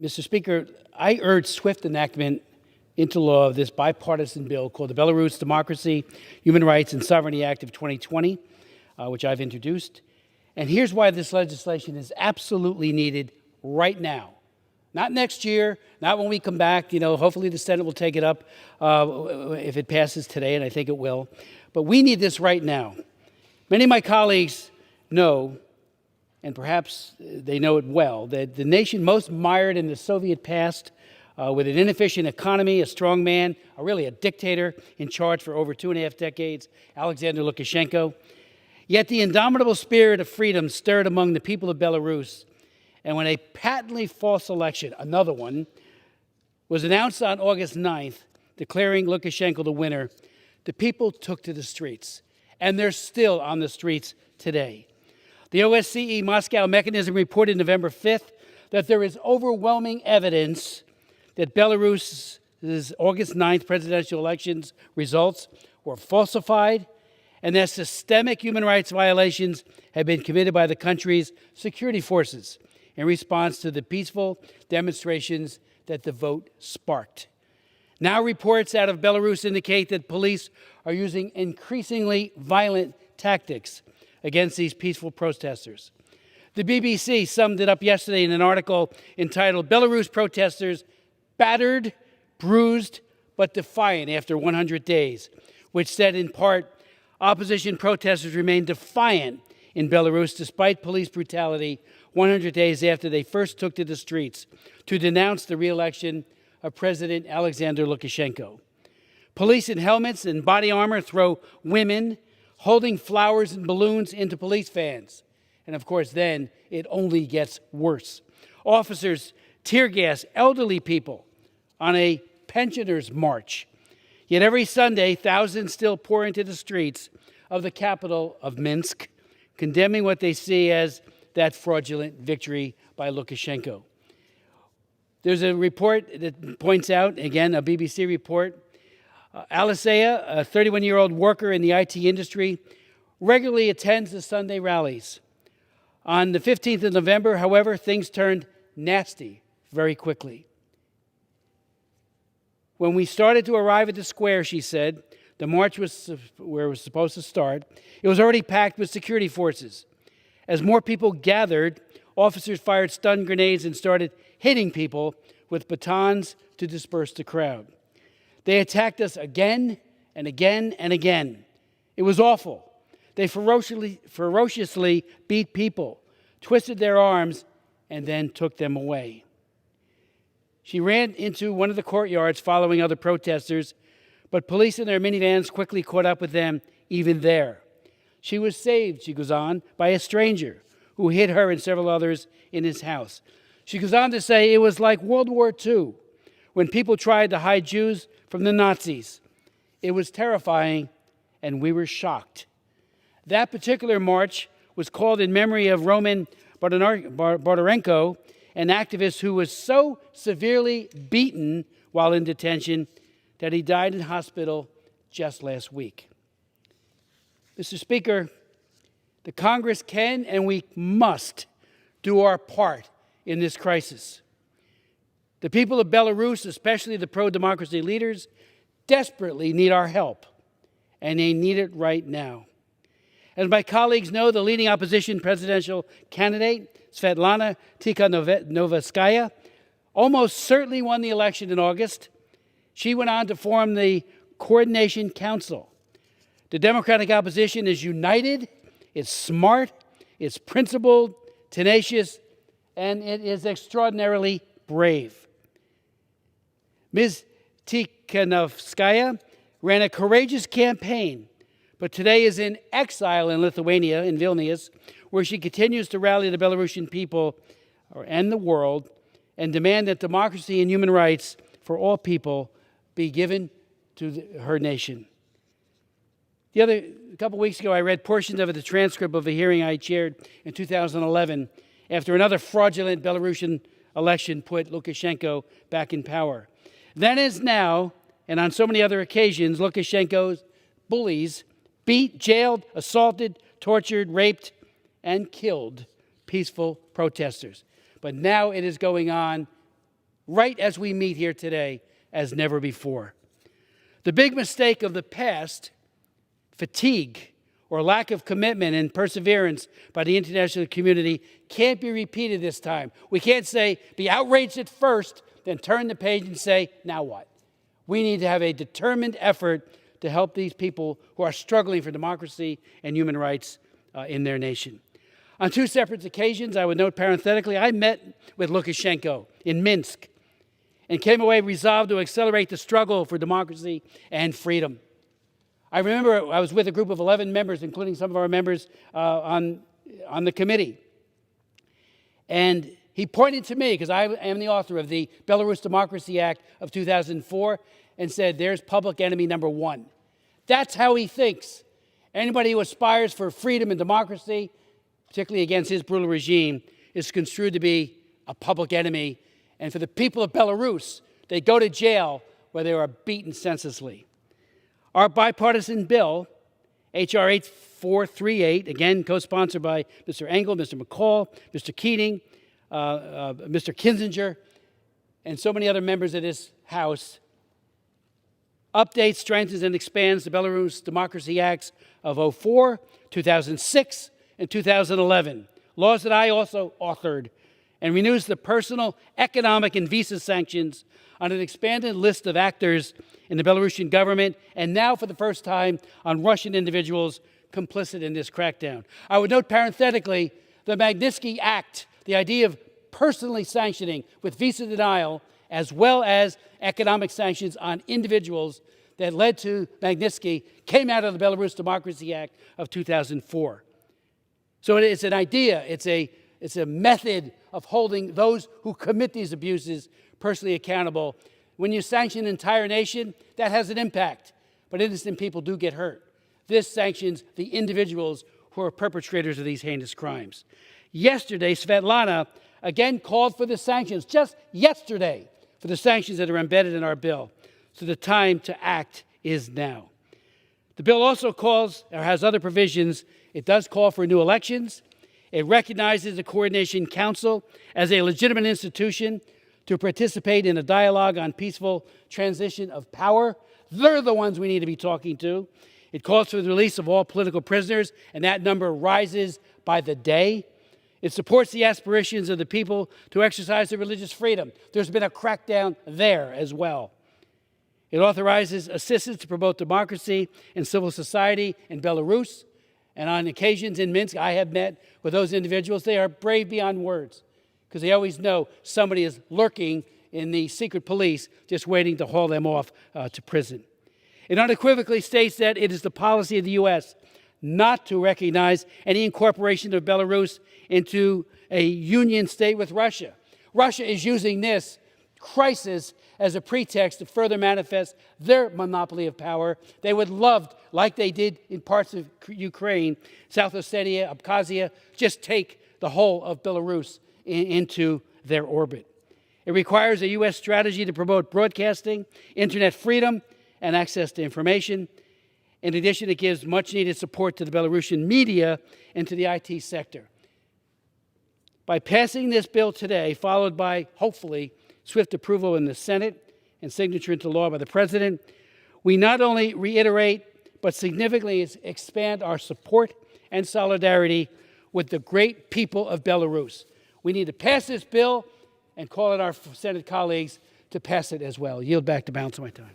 Mr. Speaker, I urge swift enactment into law of this bipartisan bill called the Belarus Democracy, Human Rights, and Sovereignty Act of 2020, which I've introduced. And here's why this legislation is absolutely needed right now. Not next year, not when we come back. Hopefully the Senate will take it up if it passes today, and I think it will. But we need this right now. Many of my colleagues know, and perhaps they know it well, that the nation most mired in the Soviet past, with an inefficient economy, a strong man, really a dictator in charge for over 2.5 decades, Alexander Lukashenko. Yet the indomitable spirit of freedom stirred among the people of Belarus, and when a patently false election, another one, was announced on August 9th, declaring Lukashenko the winner, the people took to the streets, and they're still on the streets today. The OSCE Moscow mechanism reported November 5th that there is overwhelming evidence that Belarus's August 9th presidential elections results were falsified and that systemic human rights violations have been committed by the country's security forces in response to the peaceful demonstrations that the vote sparked. Now reports out of Belarus indicate that police are using increasingly violent tactics against these peaceful protesters. The BBC summed it up yesterday in an article entitled "Belarus Protesters Battered, Bruised, but Defiant After 100 Days," which said in part, opposition protesters remain defiant in Belarus despite police brutality 100 days after they first took to the streets to denounce the re-election of President Alexander Lukashenko. Police in helmets and body armor throw women holding flowers and balloons into police vans. And of course, then it only gets worse. Officers tear gas elderly people on a pensioners' march. Yet every Sunday, thousands still pour into the streets of the capital of Minsk, condemning what they see as that fraudulent victory by Lukashenko. There's a report that points out, again, a BBC report, Alisea, a 31-year-old worker in the IT industry, regularly attends the Sunday rallies. On the 15th of November, however, things turned nasty very quickly. When we started to arrive at the square, she said, the march was where it was supposed to start. It was already packed with security forces. As more people gathered, officers fired stun grenades and started hitting people with batons to disperse the crowd. They attacked us again and again and again. It was awful. They ferociously beat people, twisted their arms, and then took them away. She ran into one of the courtyards following other protesters, but police in their minivans quickly caught up with them even there. She was saved, she goes on, by a stranger who hid her and several others in his house. She goes on to say it was like World War II when people tried to hide Jews from the Nazis. It was terrifying, and we were shocked. That particular march was called in memory of Roman Bondarenko, an activist who was so severely beaten while in detention that he died in hospital just last week. Mr. Speaker, the Congress can and we must do our part in this crisis. The people of Belarus, especially the pro-democracy leaders, desperately need our help, and they need it right now. As my colleagues know, the leading opposition presidential candidate, Svetlana Tikhanovskaya, almost certainly won the election in August. She went on to form the Coordination Council. The Democratic opposition is united, it's smart, it's principled, tenacious, and it is extraordinarily brave. Ms. Tikhanovskaya ran a courageous campaign, but today is in exile in Lithuania, in Vilnius, where she continues to rally the Belarusian people and the world and demand that democracy and human rights for all people be given to her nation. A couple weeks ago, I read portions of the transcript of a hearing I chaired in 2011 after another fraudulent Belarusian election put Lukashenko back in power. Then as now, and on so many other occasions, Lukashenko's bullies beat, jailed, assaulted, tortured, raped, and killed peaceful protesters. But now it is going on right as we meet here today as never before. The big mistake of the past, fatigue or lack of commitment and perseverance by the international community, can't be repeated this time. We can't say, be outraged at first, then turn the page and say, now what? We need to have a determined effort to help these people who are struggling for democracy and human rights in their nation. On two separate occasions, I would note parenthetically, I met with Lukashenko in Minsk and came away resolved to accelerate the struggle for democracy and freedom. I remember I was with a group of 11 members, including some of our members on the committee. And he pointed to me, because I am the author of the Belarus Democracy Act of 2004, and said, there's public enemy number one. That's how he thinks. Anybody who aspires for freedom and democracy, particularly against his brutal regime, is construed to be a public enemy. And for the people of Belarus, they go to jail where they are beaten senselessly. Our bipartisan bill, H.R. 8438, again co-sponsored by Mr. Engel, Mr. McCall, Mr. Keating, Mr. Kinzinger, and so many other members of this House, updates, strengthens, and expands the Belarus Democracy Acts of 2004, 2006, and 2011, laws that I also authored, and renews the personal, economic, and visa sanctions on an expanded list of actors in the Belarusian government, and now for the first time on Russian individuals complicit in this crackdown. I would note parenthetically the Magnitsky Act, the idea of personally sanctioning with visa denial, as well as economic sanctions on individuals that led to Magnitsky, came out of the Belarus Democracy Act of 2004. So it's an idea, it's a method of holding those who commit these abuses personally accountable. When you sanction an entire nation, that has an impact, but innocent people do get hurt. This sanctions the individuals who are perpetrators of these heinous crimes. Yesterday, Svetlana again called for the sanctions, just yesterday, for the sanctions that are embedded in our bill. So the time to act is now. The bill also calls, or has other provisions. It does call for new elections. It recognizes the Coordination Council as a legitimate institution to participate in a dialogue on peaceful transition of power. They're the ones we need to be talking to. It calls for the release of all political prisoners, and that number rises by the day. It supports the aspirations of the people to exercise their religious freedom. There's been a crackdown there as well. It authorizes assistance to promote democracy and civil society in Belarus. And on occasions in Minsk, I have met with those individuals. They are brave beyond words because they always know somebody is lurking in the secret police just waiting to haul them off to prison. It unequivocally states that it is the policy of the U.S. not to recognize any incorporation of Belarus into a union state with Russia. Russia is using this crisis as a pretext to further manifest their monopoly of power. They would love, like they did in parts of Ukraine, South Ossetia, Abkhazia, just take the whole of Belarus into their orbit. It requires a U.S. strategy to promote broadcasting, internet freedom, and access to information. In addition, it gives much-needed support to the Belarusian media and to the IT sector. By passing this bill today, followed by, hopefully, swift approval in the Senate and signature into law by the President, we not only reiterate but significantly expand our support and solidarity with the great people of Belarus. We need to pass this bill and call on our Senate colleagues to pass it as well. Yield back the balance of my time.